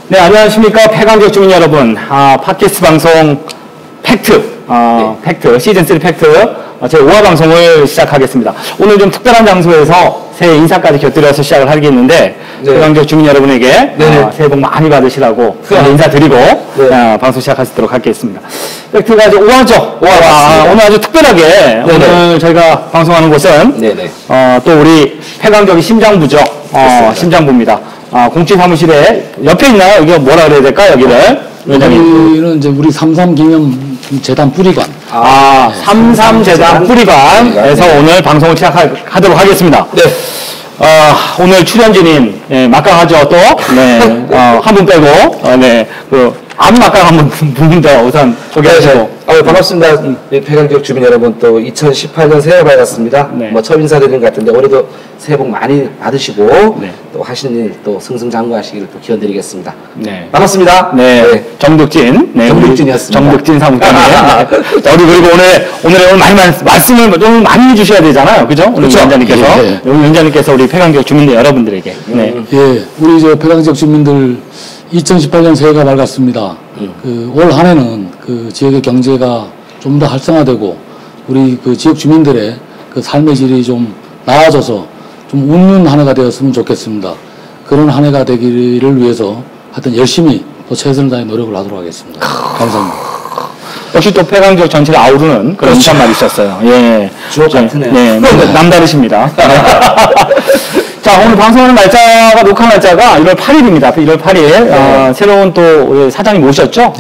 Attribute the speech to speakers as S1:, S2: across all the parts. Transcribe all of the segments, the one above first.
S1: 네, 안녕하십니까. 폐광지역 주민 여러분. 팟캐스트 방송 팩트, 팩트, 시즌3 팩트, 제 5화 방송을 시작하겠습니다. 오늘 좀 특별한 장소에서 새해 인사까지 곁들여서 시작을 하겠는데, 네. 폐광지역 주민 여러분에게 새해 복 많이 받으시라고 인사드리고, 방송 시작할 수 있도록 하겠습니다. 팩트가 이제 5화죠. 5화. 오늘 아주 특별하게, 오늘 저희가 방송하는 곳은, 또 우리 폐광지역의 심장부죠. 심장부입니다. 공치 사무실에 옆에 있나요? 여기가 뭐라 그래야 될까? 여기를
S2: 여기는 이제 우리 33 기념 재단 뿌리관.
S1: 33 재단 뿌리관에서 오늘 방송을 시작하도록 하겠습니다. 네. 오늘 출연진인 막강하죠 또. 네. 한 분 빼고 막강 한 분 더 우선 소개하시고.
S3: 반갑습니다. 폐광지역 주민 여러분, 또 2018년 새해 밝았습니다. 처음 인사드리는 것 같은데 올해도 새해 복 많이 받으시고 또 하시는 일 또 승승장구하시기를 또 기원드리겠습니다. 네. 반갑습니다.
S1: 네. 정득진.
S3: 정득진이었습니다.
S1: 정득진 사무관님. 우리 그리고 오늘 말씀을 좀 많이 해주셔야 되잖아요. 그죠? 오늘 위원장님께서. 위원장님께서 우리 폐광지역 주민들 여러분들에게.
S2: 우리 저 폐광지역 주민들 2018년 새해가 밝았습니다. 올 한 해는 그 지역의 경제가 좀 더 활성화되고 우리 그 지역 주민들의 그 삶의 질이 좀 나아져서 좀 웃는 한 해가 되었으면 좋겠습니다. 그런 한 해가 되기를 위해서 하여튼 열심히 또 최선을 다해 노력을 하도록 하겠습니다. 감사합니다.
S1: 역시 또 폐광지역 전체를 아우르는 그런 인사말이 있었어요. 예.
S3: 주옥 같으네요.
S1: 네, 남다르십니다. 자, 오늘 방송하는 날짜가, 녹화 날짜가 1월 8일입니다. 1월 8일. 새로운 또 사장님 오셨죠?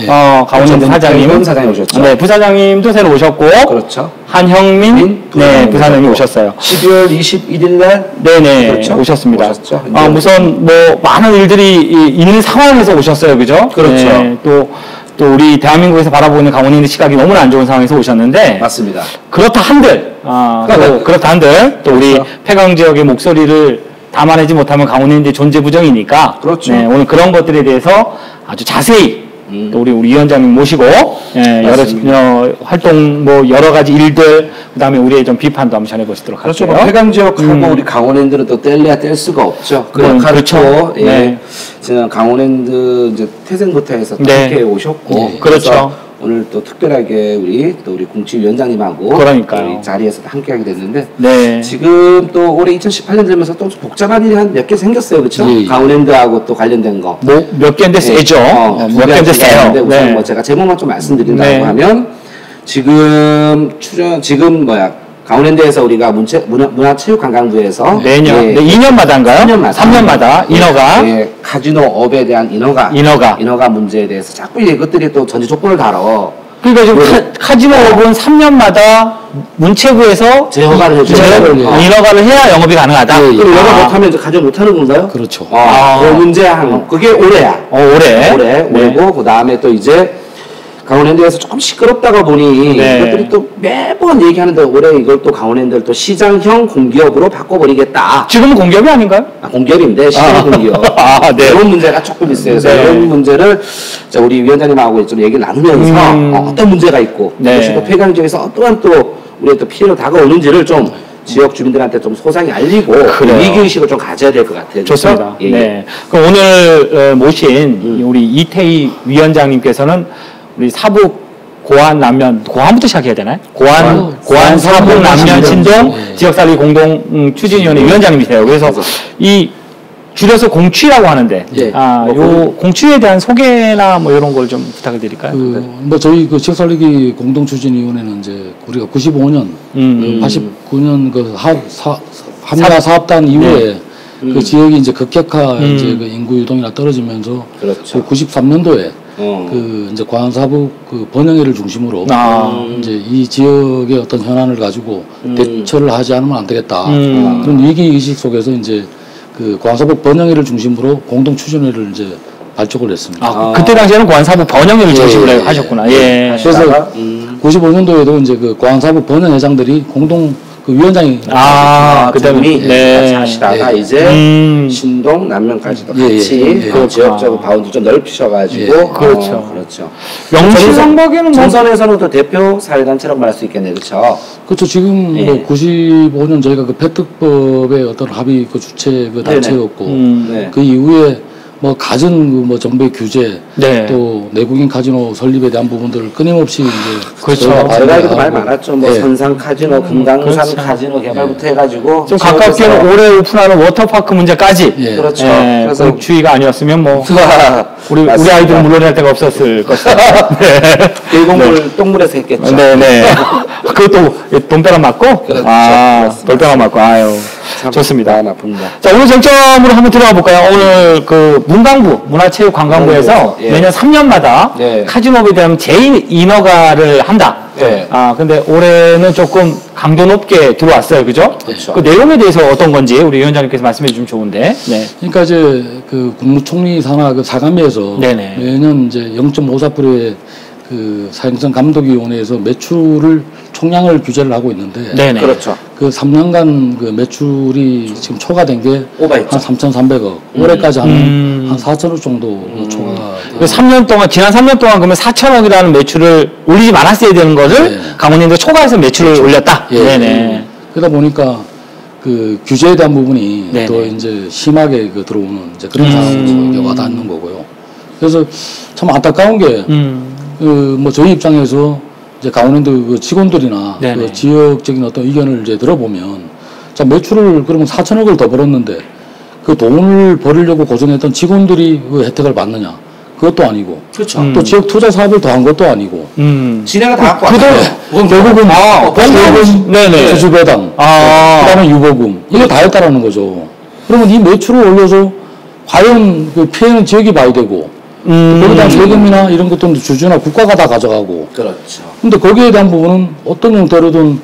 S1: 강원랜드 사장님.
S3: 사장님 오셨죠?
S1: 네, 부사장님도 새로 오셨고.
S3: 그렇죠.
S1: 한형민 부사장님 오셨어요.
S3: 12월 21일 날.
S1: 네네. 그렇죠? 오셨습니다. 오셨죠? 우선 많은 일들이 있는 상황에서 오셨어요. 그죠?
S3: 그렇죠.
S1: 네, 또 우리 대한민국에서 바라보고 있는 강원랜드 시각이 너무나 안 좋은 상황에서 오셨는데.
S3: 맞습니다.
S1: 그렇다 한들, 또 우리 폐광지역의 목소리를 담아내지 못하면 강원랜드의 존재 부정이니까. 그렇죠. 네, 오늘 그런 것들에 대해서 아주 자세히 또 우리 위원장님 모시고 여러 활동 여러 가지 일들 그다음에 우리의 좀 비판도 한번 전해보시도록 할게요.
S3: 그렇죠. 폐광지역하고 우리 강원랜드는 또 뗄래야 뗄 수가 없죠.
S1: 그렇죠.
S3: 지금 강원랜드 이제 태생부터 해서 함께 오셨고.
S1: 그렇죠.
S3: 오늘 또 특별하게 우리 공치위원장님하고
S1: 그러니까요.
S3: 이 자리에서 함께하게 됐는데 지금 또 올해 2018년 되면서 또 복잡한 일이 한 몇 개 생겼어요, 그렇죠? 강원랜드하고 또 관련된 거
S1: 몇 개인데 세죠. 몇 개인데 세요.
S3: 우선 제가 제목만 좀 말씀드린다고 하면 지금 강원랜드에서 우리가 문화체육관광부에서
S1: 매년 2년마다인가요? 3년마다 인허가
S3: 카지노 업에 대한 인허가 문제에 대해서 자꾸 이것들이 또 전제 조건을 달어.
S1: 그러니까 지금 카지노 업은 3년마다 문체부에서
S3: 재허가를 해줘요.
S1: 인허가를 해야 영업이 가능하다.
S3: 그럼 영업 못하면 이제 가지노 못하는 건가요?
S2: 그렇죠.
S3: 그 문제 그게 올해야. 올해고 그 다음에 또 이제 강원랜드에서 조금 시끄럽다가 보니 이것들이 또 매번 얘기하는데 올해 이걸 또 강원랜드를 또 시장형 공기업으로 바꿔버리겠다.
S1: 지금은 공기업이 아닌가요?
S3: 공기업인데 시장 공기업. 이런 문제가 조금 있어요. 그래서 이런 문제를 우리 위원장님하고 좀 얘기를 나누면서 어떤 문제가 있고 그것이 또 폐광지역에서 어떠한 또 우리의 또 피해로 다가오는지를 좀 지역 주민들한테 좀 소상히 알리고 위기의식을 좀 가져야 될 것 같아요.
S1: 좋습니다. 그럼 오늘 모신 우리 이태희 위원장님께서는 우리 사북 고안부터 시작해야 되나요? 고안 사북 남면 신동 지역살리 공동 추진위원회 위원장님이세요. 그래서 이 줄여서 공취라고 하는데 요 공취에 대한 소개나 이런 걸 좀 부탁을 드릴까요?
S2: 저희 그 지역살리기 공동 추진위원회는 이제 우리가 95년 89년 그 한야 사업단 이후에 그 지역이 이제 급격한 이제 그 인구 유동이나 떨어지면서 93년도에 이제 과안사북 번영회를 중심으로 이제 이 지역의 어떤 현안을 가지고 대처를 하지 않으면 안 되겠다. 그런 위기 의식 속에서 이제 그 과안사북 번영회를 중심으로 공동 추진회를 이제 발족을 했습니다.
S1: 그때 당시에는 과안사북 번영회를 중심으로 하셨구나.
S2: 그래서 95년도에도 이제 그 과안사북 번영회장들이 공동 그 위원장이
S3: 그다음에 같이 하시다가 이제 신동 남면까지도 같이 지역적으로 바운드 좀 넓히셔가지고
S1: 그렇죠. 명시상박에는
S3: 정선에서는 또 대표 사회단체라고 말할 수 있겠네요, 그렇죠?
S2: 그렇죠. 지금 95년 저희가 그 폐특법의 어떤 합의 그 주체 그 단체였고 그 이후에 뭐 가전 뭐 정부의 규제
S1: 네.
S2: 또 내국인 카지노 설립에 대한 부분들을 끊임없이 이제
S1: 그렇죠.
S3: 여러 말 많았죠. 뭐
S2: 네.
S3: 선상 카지노, 금강산
S1: 그렇죠.
S3: 카지노 개발부터 해가지고
S1: 좀 가깝게는 올해 오픈하는 워터파크 문제까지.
S2: 예.
S3: 그렇죠.
S1: 그래서
S3: 그래서
S1: 주의가 아니었으면 뭐 우리
S3: 맞습니다.
S1: 아이들은 물러날 데가 없었을 것이다. 네.
S3: 일공을 똥물에서 했겠죠.
S1: 네네. 그것도 돈벼락 맞고?
S3: 그렇죠.
S1: 아,
S3: 맞습니다.
S1: 돈벼락 맞고. 아유. 좋습니다.
S3: 나쁩니다.
S1: 자, 오늘 쟁점으로 한번 들어가 볼까요? 오늘 그 문광부, 문화체육관광부에서
S3: 예.
S1: 매년 3년마다
S3: 예.
S1: 카지노업에 대한 제1 인허가를 한다.
S3: 예.
S1: 아, 근데 올해는 조금 강도 높게 들어왔어요. 그죠?
S3: 그렇죠.
S1: 그 내용에 대해서 어떤 건지 우리 위원장님께서 말씀해 주시면 좋은데. 네.
S2: 그러니까 이제 그 국무총리 산하 그 사감위에서
S1: 네네.
S2: 매년 이제 0.54%의 그 사행성 감독위원회에서 매출을 총량을 규제를 하고 있는데
S1: 네네.
S3: 그렇죠.
S2: 그 3년간 그 매출이 지금 초과된 게 한
S3: 오버했죠.
S2: 3,300억. 올해까지 한 4천억 정도 초과.
S1: 그 3년 동안, 지난 3년 동안 그러면 4천억이라는 매출을 올리지 말았어야 되는 것을
S2: 네.
S1: 강원랜드 초과해서 매출을 올렸다.
S2: 예.
S1: 네네.
S2: 그러다 보니까 그 규제에 대한 부분이
S1: 네네.
S2: 더 이제 심하게 그 들어오는 이제 그런 상황으로 이제 와닿는 거고요. 그래서 참 안타까운 게 그 뭐 저희 입장에서 이제 강원랜드 그 직원들이나
S1: 네네.
S2: 그 지역적인 어떤 의견을 이제 들어보면 자 매출을 그러면 4천억을 더 벌었는데 그 돈을 벌으려고 고생했던 직원들이 그 혜택을 받느냐 그것도 아니고
S3: 그렇죠.
S2: 또 지역 투자 사업을 더 한 것도 아니고
S3: 진해가 다 갖고
S1: 그도
S3: 왔어요.
S1: 결국은
S2: 보험금
S1: 네네.
S2: 수주배당 그다음에 유보금 이거 다 했다라는 거죠. 그러면 이 매출을 올려서 과연 그 피해는 지역이 봐야 되고 거기에 대한 세금이나 이런 것도 주주나 국가가 다 가져가고
S3: 그렇죠.
S2: 근데 거기에 대한 부분은 어떤 형태로든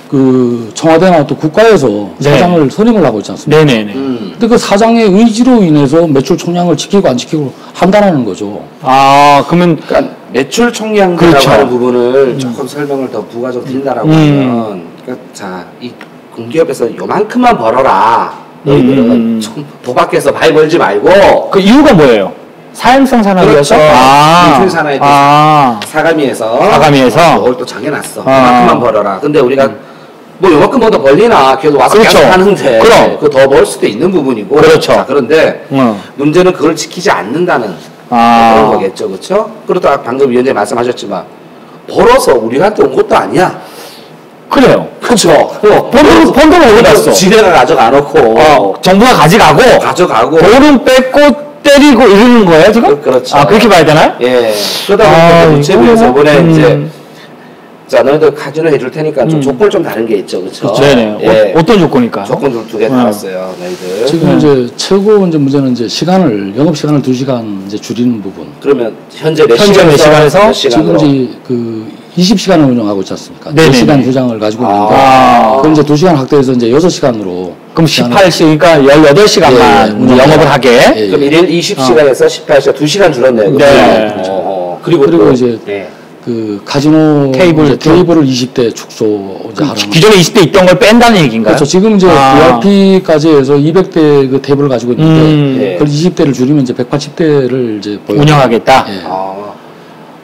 S2: 그 청와대나 또 국가에서
S1: 네.
S2: 사장을 선임을 하고 있지 않습니까?
S1: 네네네.
S2: 근데 그 사장의 의지로 인해서 매출 총량을 지키고 안 지키고 한다라는 거죠.
S1: 아, 그러면
S3: 그러니까 매출 총량이라고
S1: 그렇죠.
S3: 하는 부분을 조금 설명을 더 부가적으로 드린다라고 하면 그러니까 자, 이 공기업에서 요만큼만 벌어라. 너희들은 좀 도박해서 많이 벌지 말고
S1: 그 이유가 뭐예요? 사행성 산업이어서?
S3: 그렇죠. 인출 산업에 대해서
S1: 아.
S3: 사감위에서 이걸 또 정해놨어.
S1: 아.
S3: 요만큼만 벌어라. 근데 우리가 뭐 요만큼 더 벌리나 계속 와서
S1: 그렇죠.
S3: 계속 하는데
S1: 그럼.
S3: 그 더 벌 수도 있는 부분이고
S1: 그렇죠.
S3: 자, 그런데
S1: 응.
S3: 문제는 그걸 지키지 않는다는
S1: 아.
S3: 그런 거겠죠. 그렇죠? 그리고 또 방금 위원장님 말씀하셨지만 벌어서 우리한테 온 것도 아니야.
S1: 그래요.
S3: 그렇죠.
S1: 본돈은 어디 갔어?
S3: 지네가 가져가 놓고
S1: 정부가 가져가고,
S3: 가져가고
S1: 돈은 뺏고, 때리고 이러는 거예요, 지금?
S3: 그렇죠.
S1: 아, 그렇게 봐야 되나요?
S3: 예. 그러다 보니까 문체부에서 이번에 이제 자, 너희들 카지노 해줄 테니까 좀 조건 좀 다른 게 있죠, 그렇죠?
S1: 네네.
S3: 예.
S1: 어떤 조건일까?
S3: 조건들 두 개 달았어요, 너희들.
S2: 지금 이제 최고 이제 문제는 이제 시간을 영업 시간을 2시간 이제 줄이는 부분.
S3: 그러면 현재 몇
S1: 현재 몇 시간에서?
S3: 몇
S2: 지금
S3: 시간으로?
S2: 이제 그 20시간을 운영하고 있지 않습니까?
S1: 네네네.
S2: 4시간 휴장을 가지고 있는데 그럼 이제 2시간 확대해서 이제 6시간으로
S1: 그럼 18시, 그러니까 18시간만
S2: 예, 예.
S1: 영업을 하게.
S2: 예,
S3: 그럼 일일 20시간에서 18시간 2시간 줄었네요.
S1: 네.
S3: 그리고
S2: 그리고
S3: 또,
S2: 이제
S3: 네.
S2: 그 카지노
S1: 테이블
S2: 이제 테이블을 20대 축소 이제 하라는
S1: 기존에 20대 있던 걸 뺀다는 얘기인가요?
S2: 그렇죠. 지금 이제 VIP까지 해서 200대 그 테이블을 가지고 있는데
S3: 예.
S2: 그걸 20대를 줄이면 이제 180대를 이제
S1: 운영하겠다.
S2: 예.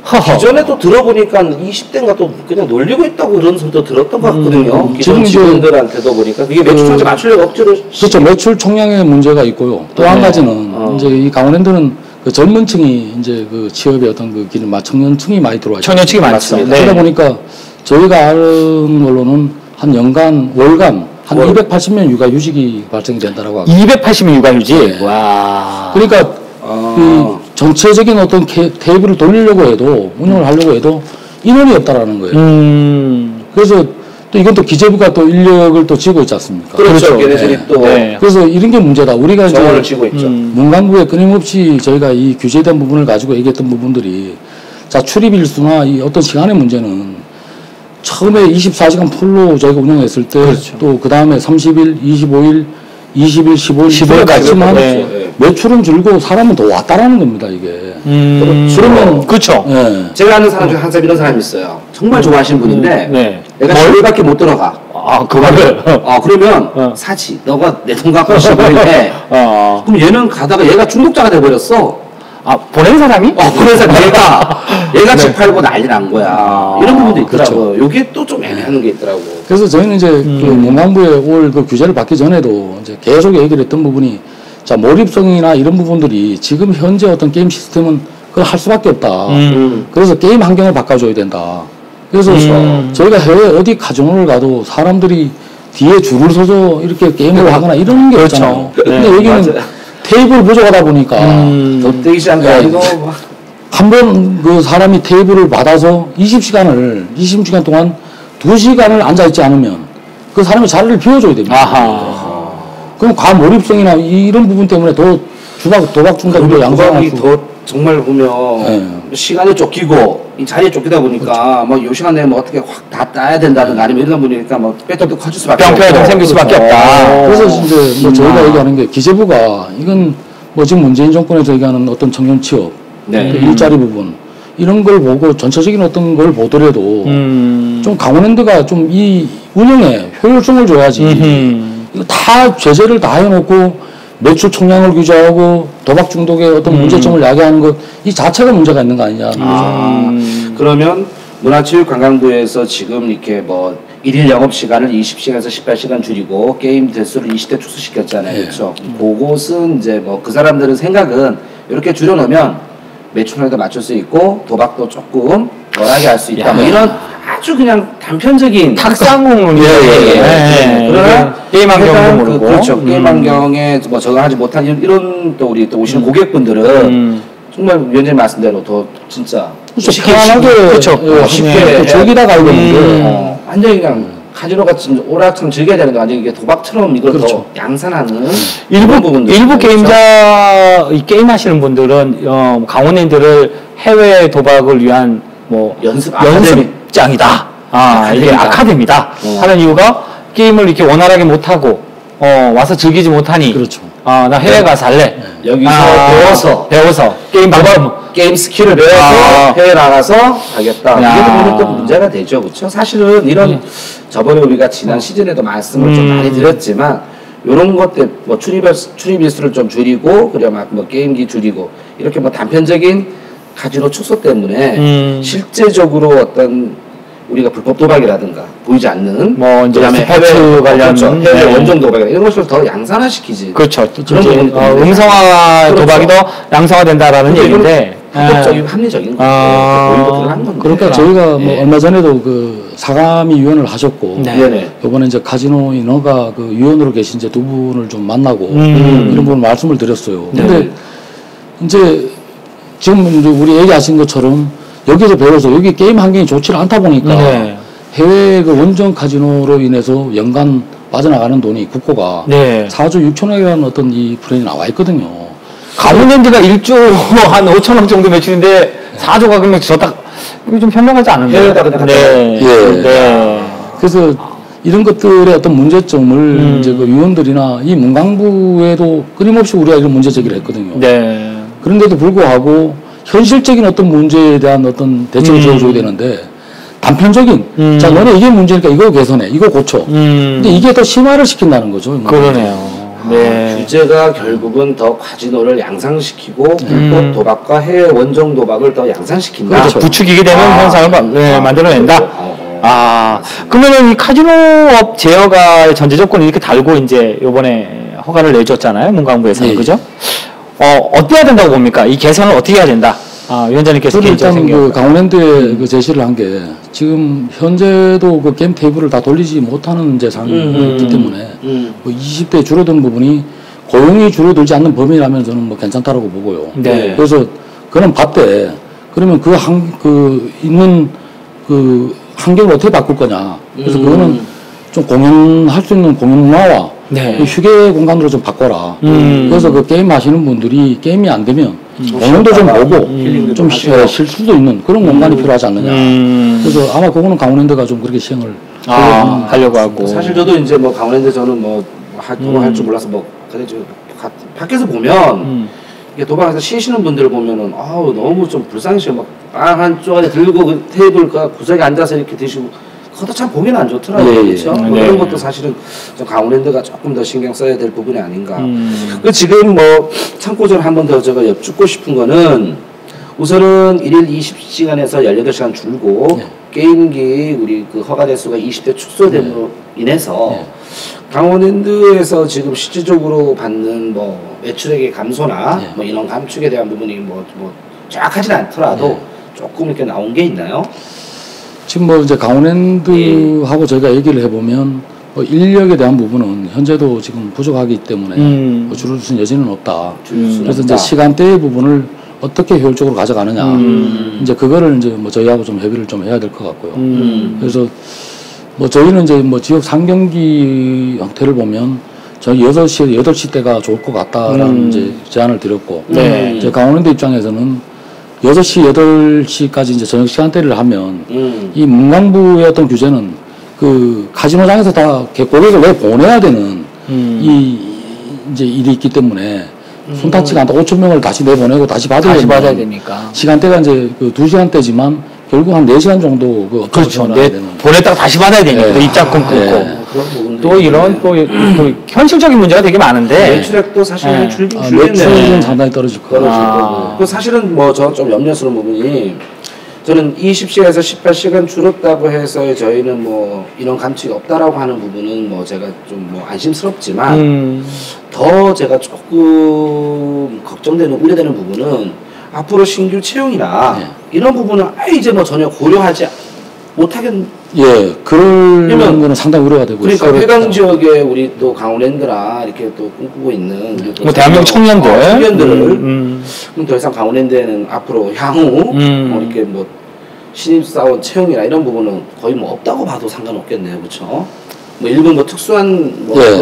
S1: 허허.
S3: 기존에도 들어보니까 20대인가 또 그냥 놀리고 있다고 그런 소리도 들었던 것 같거든요. 기존
S2: 지금 이제
S3: 직원들한테도 보니까 그게 매출까지 맞추려고 억지로
S2: 그렇죠. 매출 총량의 문제가 있고요. 또 한 가지는 이제 이 강원랜드는 그 젊은 층이 이제 그 취업의 어떤 그 기능, 청년층이 많이 들어와 있죠.
S1: 청년층이 많습니다.
S2: 그러다 보니까 저희가 아는 걸로는 한 연간, 월간 한 280명 육아휴직이 발생이 된다라고 하고.
S1: 280명 육아휴직?
S2: 네.
S1: 와.
S2: 그러니까 그 전체적인 어떤 테이블을 돌리려고 해도 운영을 하려고 해도 인원이 없다라는 거예요. 그래서 또 이건 또 기재부가 또 인력을 또 쥐고 있지 않습니까?
S3: 그렇죠. 걔네들이
S2: 네.
S3: 또
S1: 네.
S2: 그래서 이런 게 문제다. 우리가
S3: 정원을
S2: 이제
S3: 쥐고 있죠.
S2: 문광부에 끊임없이 저희가 이 규제에 대한 부분을 가지고 얘기했던 부분들이 자 출입 일수나 이 어떤 시간의 문제는 처음에 24시간 풀로 저희가 운영했을 때 또 그 다음에 30일, 25일, 20일, 15일, 15일까지만
S1: 네.
S2: 매출은 줄고 사람은 더 왔다라는 겁니다 이게.
S1: 그러면 그렇죠.
S2: 예.
S3: 제가 아는 사람 중에 항상 이런 사람이 있어요. 정말 좋아하시는 분인데
S1: 네.
S3: 내가 10일밖에 못 들어가.
S1: 아, 그거를.
S3: 그러면 사지. 너가 내 돈 갖고 10일 해. 그럼 얘는 가다가 얘가 중독자가 돼버렸어.
S1: 아, 보낸 사람이?
S3: 그래서 얘가 집 팔고 난리 난 거야. 이런 부분도 있더라고요. 요게 또 좀 애매한 게 있더라고.
S2: 그래서 저희는 이제 그 문광부에 올 그 규제를 받기 전에도 이제 계속 얘기를 했던 부분이 자, 몰입성이나 이런 부분들이 지금 현재 어떤 게임 시스템은 그걸 할 수밖에 없다. 그래서 게임 환경을 바꿔줘야 된다. 그래서 저희가 해외 어디 카지노를 가도 사람들이 뒤에 줄을 서서 이렇게 게임을 하거나 이런 게 없잖아요. 근데 여기는 테이블 부족하다 보니까
S3: 덧대기 시간 아니고
S2: 한 번 그 사람이 테이블을 받아서 20시간 동안 2시간을 앉아있지 않으면 그 사람이 자리를 비워줘야 됩니다. 그럼 과몰입성이나 이런 부분 때문에 더 도박 중독도 양상하고
S3: 더 정말 보면 시간에 쫓기고 이 자리에 쫓기다 보니까 뭐 요 시간 내에 뭐 어떻게 확 다 따야 된다든가 아니면 이러다 보니까 뭐 배터도 커질 수밖에 없고
S1: 병폐도 생길 수밖에 없다.
S2: 그래서 이제 뭐 저희가 얘기하는 게 기재부가 이건 뭐 지금 문재인 정권에서 얘기하는 어떤 청년 취업, 그 일자리 부분 이런 걸 보고 전체적인 어떤 걸 보더라도 좀 강원랜드가 좀 이 운영에 효율성을 줘야지. 이거 다 제재를 다 해놓고 매출 총량을 규제하고 도박 중독의 어떤 문제점을 야기하는 것 이 자체가 문제가 있는 거 아니냐.
S3: 그러면 문화체육관광부에서 지금 이렇게 뭐 일일 영업 시간을 20시간에서 18시간 줄이고 게임 대수를 20대 축소시켰잖아요. 그렇죠? 그것은 이제 뭐 그 사람들은 생각은 이렇게 줄여놓으면 매출에도 맞출 수 있고 도박도 조금 덜하게 할 수 있다. 뭐 이런 아주 그냥 단편적인
S1: 탁상공을
S3: 그러나
S1: 게임 환경도 모르고
S3: 그렇죠. 게임 환경에 뭐 적응하지 못한 이런 또 우리 또 오시는 고객분들은 정말 위원장님 말씀대로 더 진짜
S2: 편안하게
S3: 쉽게
S2: 즐기다 가야 되는데
S3: 완전히 그냥 카지노 같은 오락처럼 즐겨야 되는데 완전히 이게 도박처럼 이걸 더 양산하는
S1: 일부 게임자 게임 하시는 분들은 강원랜드를 해외 도박을 위한 뭐 연습장이다. 이게 아카데미다. 하는 이유가 게임을 이렇게 원활하게 못하고 와서 즐기지 못하니 나 해외 가서 할래.
S3: 여기서 배워서
S1: 게임 방법
S3: 게임 스킬을 배워서 해외 나가서 하겠다. 이게 보면 또 문제가 되죠. 그렇죠? 사실은 이런 저번에 우리가 지난 시즌에도 말씀을 좀 많이 드렸지만 이런 것들 뭐 출입일수를 좀 줄이고 그래 막 뭐 게임기 줄이고 이렇게 뭐 단편적인 카지노 축소 때문에 실제적으로 어떤 우리가 불법 도박이라든가 보이지 않는
S1: 뭐 이제
S3: 그다음에
S1: 해외 관련
S3: 해외 원정 도박 이런 것을 더 양산화시키지.
S1: 그렇죠. 음성화 도박이 더 양성화된다라는 얘기인데
S3: 합법적이고 합리적인 거예요.
S2: 그러니까 저희가 뭐 얼마 전에도 그 사감위 위원을 하셨고 이번에 이제 카지노 인허가 그 위원으로 계신 이제 두 분을 좀 만나고 이런 부분 말씀을 드렸어요. 근데 이제 지금 이제 우리 얘기하신 것처럼 여기서 배워서 여기 게임 환경이 좋지 않다 보니까 해외 그 원정 카지노로 인해서 연간 빠져나가는 돈이 국고가 4조 6천억이라는 어떤 이 플랜이 나와 있거든요.
S1: 강원랜드가 1조 한 5천억 정도 매출인데 4조 가격이 줬다. 이게 좀 현명하지 않은데.
S2: 그래서 이런 것들의 어떤 문제점을 이제 그 위원들이나 이 문광부에도 끊임없이 우리가 이런 문제 제기를 했거든요. 그런데도 불구하고 현실적인 어떤 문제에 대한 어떤 대책을 지어줘야 되는데 단편적인 자 너네 이게 문제니까 이거 개선해 이거 고쳐 근데 이게 더 심화를 시킨다는 거죠.
S1: 그러네요.
S3: 규제가 결국은 더 카지노를 양상시키고 불법 도박과 해외 원정 도박을 더 양상시킨다.
S1: 그렇죠. 부추기게 되는 현상을 만들어낸다. 그러면은 이 카지노업 제어가 전제 조건을 이렇게 달고 이제 요번에 허가를 내줬잖아요. 문광부에서는 그죠? 어떻게 해야 된다고 봅니까? 이 개선을 어떻게 해야 된다? 위원장님께서
S2: 일단 그 강원랜드에 그 제시를 한 게 지금 현재도 그 게임 테이블을 다 돌리지 못하는 이제 상황이 있기 때문에 그 20대 줄어든 부분이 고용이 줄어들지 않는 범위라면 저는 뭐 괜찮다라고 보고요. 그래서 그는 봤대. 그러면 있는 그 환경을 어떻게 바꿀 거냐. 그래서 그거는 좀 공연할 수 있는 공연 문화와 휴게 공간으로 좀 바꿔라. 그래서 그 게임 하시는 분들이 게임이 안 되면 공연도 좀 보고 좀 쉴 수도 있는 그런 공간이 필요하지 않느냐. 그래서 아마 그거는 강원랜드가 좀 그렇게 시행을
S1: 하려고 하고.
S3: 사실 저도 이제 뭐 강원랜드 저는 뭐 할 줄 몰라서 뭐 근데 저 밖에서 보면 이게 도박에서 쉬시는 분들을 보면은 너무 좀 불쌍해요. 막 빵 한 쪼가리 들고 그 테이블 구석에 앉아서 이렇게 드시고. 그것도 참 보기는 안 좋더라고요. 그렇죠? 그런 것도 사실은 좀 강원랜드가 조금 더 신경 써야 될 부분이 아닌가. 지금 뭐 참고적으로 한 번 더 제가 여쭙고 싶은 거는 우선은 1일 20시간에서 18시간 줄고 게임기 우리 그 허가 대수가 20대 축소됨으로 인해서 강원랜드에서 지금 실질적으로 받는 뭐 매출액의 감소나 뭐 인원 감축에 대한 부분이 뭐 정확하진 않더라도 조금 이렇게 나온 게 있나요?
S2: 지금 뭐 이제 강원랜드하고 저희가 얘기를 해보면 뭐 인력에 대한 부분은 현재도 지금 부족하기 때문에 뭐 줄을 쓴 여지는 없다. 그래서 이제 시간대의 부분을 어떻게 효율적으로 가져가느냐. 이제 그거를 이제 뭐 저희하고 좀 협의를 좀 해야 될 것 같고요. 그래서 뭐 저희는 이제 뭐 지역 상경기 형태를 보면 저희 8시 때가 좋을 것 같다라는 이제 제안을 드렸고. 이제 강원랜드 입장에서는 6시, 8시까지 이제 저녁 시간대를 하면 이 문광부의 어떤 규제는 그 카지노장에서 다 고객을 내보내야 되는 이제 일이 있기 때문에 순탄치가 않다. 5,000명을 다시 내보내고 다시 받아야
S1: 되니까.
S2: 시간대가 이제 그 2시간대지만 결국 한 4시간 정도
S1: 그렇죠. 보냈다가 다시 받아야 되니까. 또 입장권 끊고. 또 이런 또 현실적인 문제가 되게 많은데.
S3: 매출액도 사실 줄긴
S2: 매출은 상당히 떨어질 거고.
S3: 그 사실은 뭐 저 좀 염려스러운 부분이 저는 20시간에서 18시간 줄었다고 해서 저희는 뭐 이런 감축이 없다라고 하는 부분은 뭐 제가 좀 뭐 안심스럽지만 더 제가 조금 걱정되는 우려되는 부분은 앞으로 신규 채용이나 이런 부분은 아예 이제 뭐 전혀 고려하지 못하겠.
S2: 그럴 거는 상당히 우려가 되고
S3: 그러니까 해당 지역에 우리 또 강원랜드나 이렇게 또 꿈꾸고 있는
S1: 뭐 대한민국 청년들을
S3: 그럼 더 이상 강원랜드에는 앞으로 향후 이렇게 뭐 신입사원 채용이나 이런 부분은 거의 뭐 없다고 봐도 상관없겠네요, 그렇죠? 뭐 일부 뭐 특수한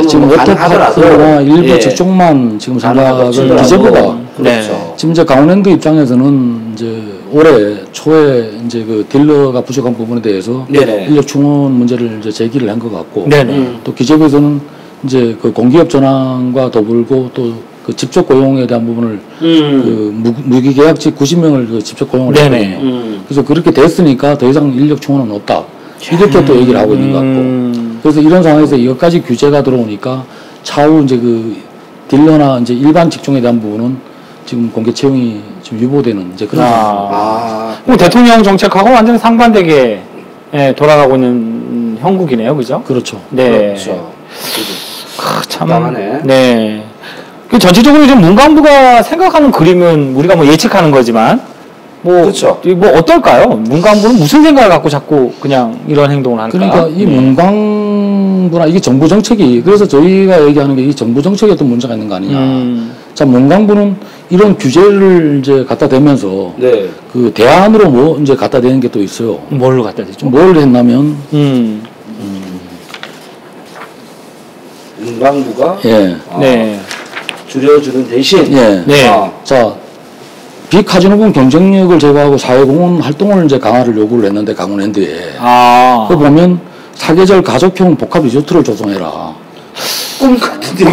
S2: 지금 워터파크나 일부 직종만 지금 생각을 기재부가
S3: 그렇죠.
S2: 지금 이제 강원랜드 입장에서는 이제 올해 초에 이제 그 딜러가 부족한 부분에 대해서 인력 충원 문제를 이제 제기를 한 것 같고 또 기재부에서는 이제 그 공기업 전환과 더불고 또 그 직접 고용에 대한 부분을 그 무기계약직 90명을 그 직접 고용을 했거든요. 그래서 그렇게 됐으니까 더 이상 인력 충원은 없다. 이렇게 또 얘기를 하고 있는 것 같고. 그래서 이런 상황에서 여기까지 규제가 들어오니까 차후 이제 그 딜러나 이제 일반 직종에 대한 부분은 지금 공개 채용이 좀 유보되는 이제 그런 상황입니다.
S1: 그럼 대통령 정책하고 완전 상반되게 돌아가고 있는 형국이네요, 그죠?
S2: 그렇죠.
S1: 네.
S3: 그렇죠.
S1: 참.
S3: 당하네.
S1: 네. 그 전체적으로 좀 문광부가 생각하는 그림은 우리가 뭐 예측하는 거지만 뭐,
S3: 그렇죠.
S1: 뭐 어떨까요? 문광부는 무슨 생각을 갖고 자꾸 그냥 이런 행동을 할까?
S2: 그러니까 이 문광부나 이게 정부 정책이 그래서 저희가 얘기하는 게 이 정부 정책에 어떤 문제가 있는 거 아니냐. 자, 문광부는 이런 규제를 이제 갖다 대면서 그 대안으로 뭐 이제 갖다 대는 게 또 있어요.
S1: 뭘로 갖다 대죠?
S2: 뭘 했냐면
S3: 문광부가 줄여주는 대신
S2: 자, 비카지노분 경쟁력을 제거하고 사회공헌 활동을 이제 강화를 요구를 했는데 강원랜드에 그 보면 사계절 가족형 복합 리조트를 조성해라.
S3: 꿈 같은데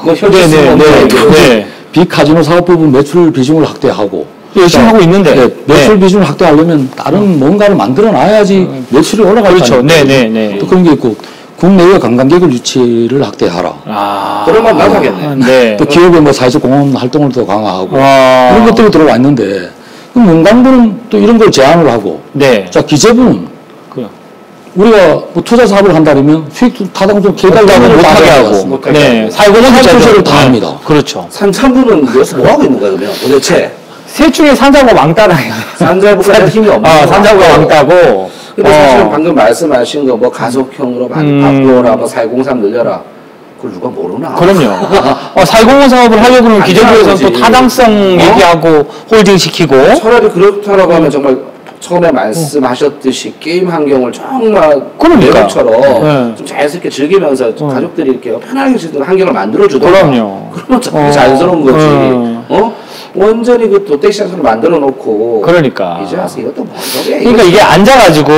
S3: 뭐 현실성
S2: 비카지노 사업 부분 매출 비중을 확대하고
S1: 열심히 하고 있는데
S2: 매출 비중을 확대하려면 다른 뭔가를 만들어 놔야지 매출이 올라갈 거 아니에요. 또 그런 게 있고 국내외 관광객을 유치를 확대하라.
S3: 그러면 나가겠네.
S2: 또 기업의 뭐 사회적 공헌 활동을 더 강화하고 그런 것들이 들어와 있는데 그럼 문광부는 또 이런 걸 제안을 하고 자 기재부는 우리가 뭐 투자 사업을 한다면 수익 타당성 개발을
S1: 못하게 하고
S2: 사회공헌 투자를 다 합니다.
S1: 그렇죠.
S3: 산자부는 여기서 뭐 하고 있는 거야 그러면 도대체?
S1: 셋 중에 산자부가 왕따라요.
S3: 산자부가 힘이 없는 거야.
S1: 산자부가 왕따고.
S3: 근데 사실 방금 말씀하신 거 뭐 가속형으로 많이 바꾸어라, 뭐 사회공산 늘려라. 그걸 누가 모르나?
S1: 그럼요. 사회공헌 사업을 하려고 그러면 기재부에서는 또 타당성 얘기하고 홀딩 시키고.
S3: 차라리 그렇다라고 하면 정말 처음에 말씀하셨듯이 게임 환경을 정말 외국처럼 좀 자연스럽게 즐기면서 가족들이 이렇게 편하게 즐기는 환경을 만들어주더라.
S1: 그럼요.
S3: 그러면 참 자연스러운 거지. 완전히 그 도떼시장을 만들어 놓고.
S1: 그러니까.
S3: 이제 와서 이것도 뭔 소리야.
S1: 그러니까 이게 앉아가지고,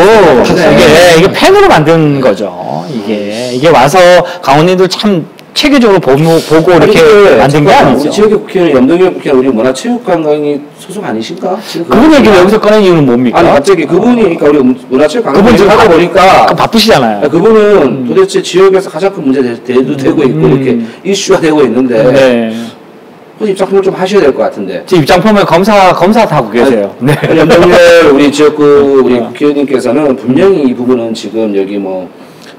S1: 이게 팬으로 만든 거죠. 이게 와서 강원랜드를 참 체계적으로 보고 이렇게 만든 게 아니죠.
S3: 우리 지역의 국회의원, 염동열 국회의원, 우리 문화체육관광이 소속 아니신가?
S1: 그분 얘기를 여기서 꺼낸 이유는 뭡니까?
S3: 아니, 갑자기 그분이, 그러니까 우리 문화체육관광 하다 보니까.
S1: 바쁘시잖아요.
S3: 그분은 도대체 지역에서 가장 큰 문제 되고 있고, 이렇게 이슈가 되고 있는데. 입장표를 좀 하셔야 될 것 같은데.
S1: 지금 입장표면 검사 타고 계세요.
S3: 염동열 우리 지역구 우리 국회의원님께서는 분명히 이 부분은 지금 여기 뭐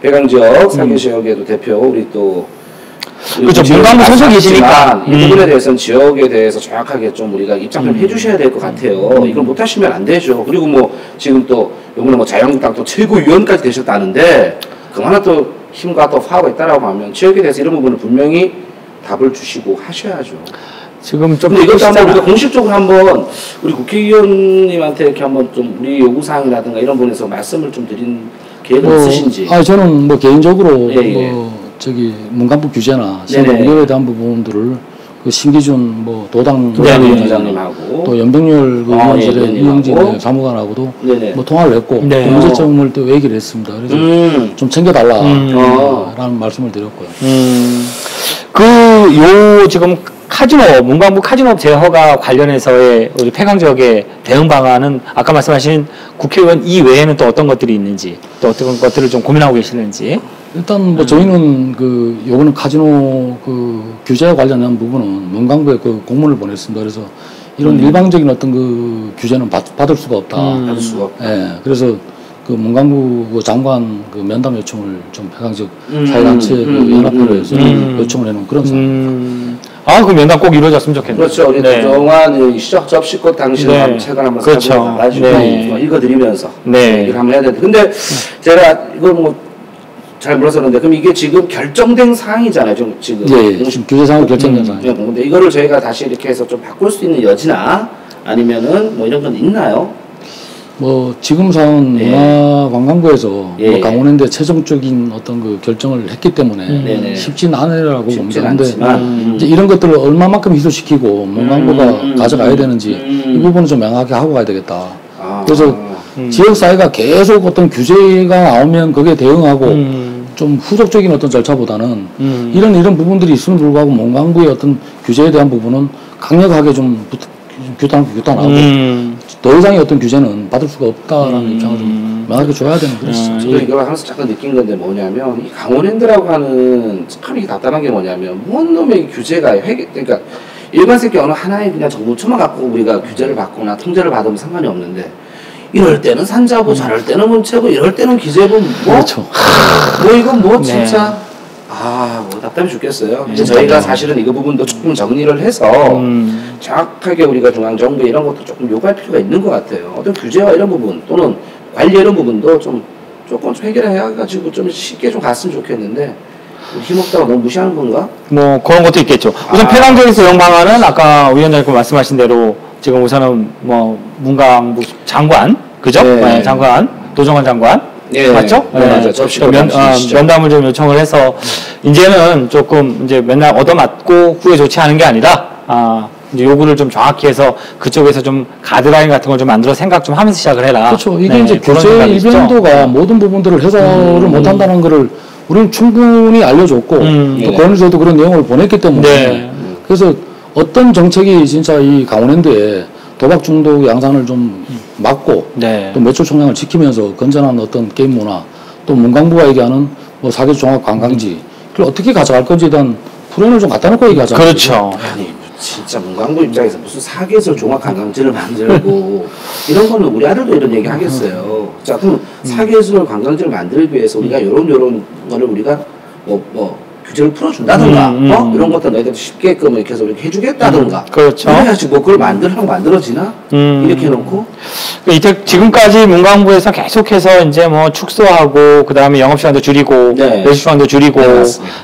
S3: 폐강 지역, 사교 지역에도 대표 우리 또
S1: 그렇죠. 문광부 소속이시니까
S3: 이 부분에 대해서는 지역에 대해서 정확하게 좀 우리가 입장을 해주셔야 될 것 같아요. 이걸 못 하시면 안 되죠. 그리고 뭐 지금 또 요번에 뭐 자유한국당 또 최고위원까지 되셨다는데 그만한 또 힘과 또 파워가 있다라고 하면 지역에 대해서 이런 부분을 분명히 답을 주시고 하셔야죠.
S1: 지금 좀
S3: 근데 이것도 한번 우리가 공식적으로 한번 우리 국회의원님한테 이렇게 한번 좀 우리 요구사항이라든가 이런 부분에서 말씀을 좀 드린 계획은 있으신지?
S2: 저는 뭐 개인적으로
S3: 예.
S2: 저기 문광부 규제나 시행령에 대한 부분들을 그 신기준 뭐 도당
S3: 위원장님하고
S2: 또 연병렬 의원실의 이영진 사무관하고도 뭐 통화를 했고 그 문제점을 또 얘기를 했습니다. 그래서 좀 챙겨달라라는 말씀을 드렸고요.
S1: 지금 카지노, 문광부 카지노 제허가 관련해서의 우리 폐강 지역의 대응 방안은 아까 말씀하신 국회의원 이외에는 또 어떤 것들이 있는지, 또 어떤 것들을 좀 고민하고 계시는지.
S2: 일단 뭐 저희는 요거는 카지노 규제에 관련한 부분은 문광부에 공문을 보냈습니다. 그래서 이런 일방적인 어떤 규제는 받을 수가 없다.
S3: 받을 수가 없다.
S2: 예. 그래서 문광부 장관 면담 요청을 좀 폐강 지역 사회단체 연합회로 해서 요청을 해놓은 그런 상황입니다.
S1: 그 면담 꼭 이루어졌으면 좋겠네요.
S3: 그렇죠. 우리 그동안 접시꽃 당시에 책을 한번 사가지고 읽어드리면서 얘기를 한번 해야 되는데, 근데 제가 이걸 뭐 잘 몰라서 그런데 그럼 이게 지금 결정된 사항이잖아요. 지금
S2: 규제 사항 결정된 사항.
S3: 근데 이거를 저희가 다시 이렇게 해서 좀 바꿀 수 있는 여지나 아니면은 뭐 이런 건 있나요?
S2: 뭐 지금 상황은 문화관광부에서 뭐 강원랜드에 최종적인 어떤 결정을 했기 때문에 쉽진 않으라고 봅니다. 그런데 이제 이런 것들을 얼마만큼 희소시키고 문광부가 가져가야 되는지 이 부분은 좀 명확하게 하고 가야 되겠다. 그래서 지역 사회가 계속 어떤 규제가 나오면 거기에 대응하고 좀 후속적인 어떤 절차보다는 이런 부분들이 있음을 불구하고 문광부의 어떤 규제에 대한 부분은 강력하게 좀 규탄하고 더 이상의 어떤 규제는 받을 수가 없다라는 입장을 좀 명확하게 줘야 되는 그런 시점.
S3: 저도 이걸 항상 잠깐 느낀 건데 뭐냐면 이 강원랜드라고 하는 참 이게 답답한 게 뭐냐면 뭔 놈의 규제가 그러니까 일반적인 어느 하나의 그냥 정부처만 갖고 우리가 규제를 받거나 통제를 받으면 상관이 없는데 이럴 때는 산자부, 저럴 때는 문체부, 이럴 때는 기재부,
S2: 그렇죠.
S3: 이건 진짜 뭐 답답해 죽겠어요. 이제 저희가 사실은 이거 부분도 조금 정리를 해서 정확하게 우리가 중앙정부 이런 것도 조금 요구할 필요가 있는 것 같아요. 어떤 규제와 이런 부분 또는 관리 이런 부분도 조금 해결해가지고 좀 쉽게 좀 갔으면 좋겠는데 힘없다고 너무 무시하는 건가?
S1: 뭐 그런 것도 있겠죠. 우선 폐강적인 대응 방안은 아까 위원장님 말씀하신 대로 지금 우선은 뭐 문광부 장관, 그죠? 장관, 도정환 장관. 맞죠?
S3: 맞아요.
S1: 면담을 좀 요청을 해서 이제는 조금 이제 맨날 얻어맞고 후에 좋지 않은 게 아니라 이제 요구를 좀 정확히 해서 그쪽에서 좀 가드라인 같은 걸 좀 만들어 생각 좀 하면서 시작을 해라.
S2: 그렇죠. 이게 이제 규제 일변도가 모든 부분들을 해소를 못한다는 거를 우리는 충분히 알려줬고 또 권위에서도 그런 내용을 보냈기 때문에 그래서 어떤 정책이 진짜 이 강원랜드에 도박 중독 양산을 좀 막고 또 매출 총량을 지키면서 건전한 어떤 게임 문화 또 문광부가 얘기하는 뭐 사교 종합 관광지 그걸 어떻게 가져갈 건지에 대한 프로그램을 좀 갖다 놓고 얘기하잖아요.
S1: 그렇죠.
S3: 아니 진짜 문광부 입장에서 무슨 사계절 종합 관광지를 만들고 이런 거는 우리 아들도 이런 얘기 하겠어요. 자 그럼 사계절 관광지를 만들기 위해서 우리가 이런 거를 우리가 규제를 풀어준다든가, 이런 것들 너희들 쉽게끔 이렇게 해서 이렇게 해주겠다든가.
S1: 그렇죠.
S3: 그래야지 뭐 그걸 만들어지나? 이렇게 해놓고.
S1: 지금까지 문광부에서 계속해서 이제 뭐 축소하고, 그 다음에 영업시간도 줄이고, 매수시간도 줄이고,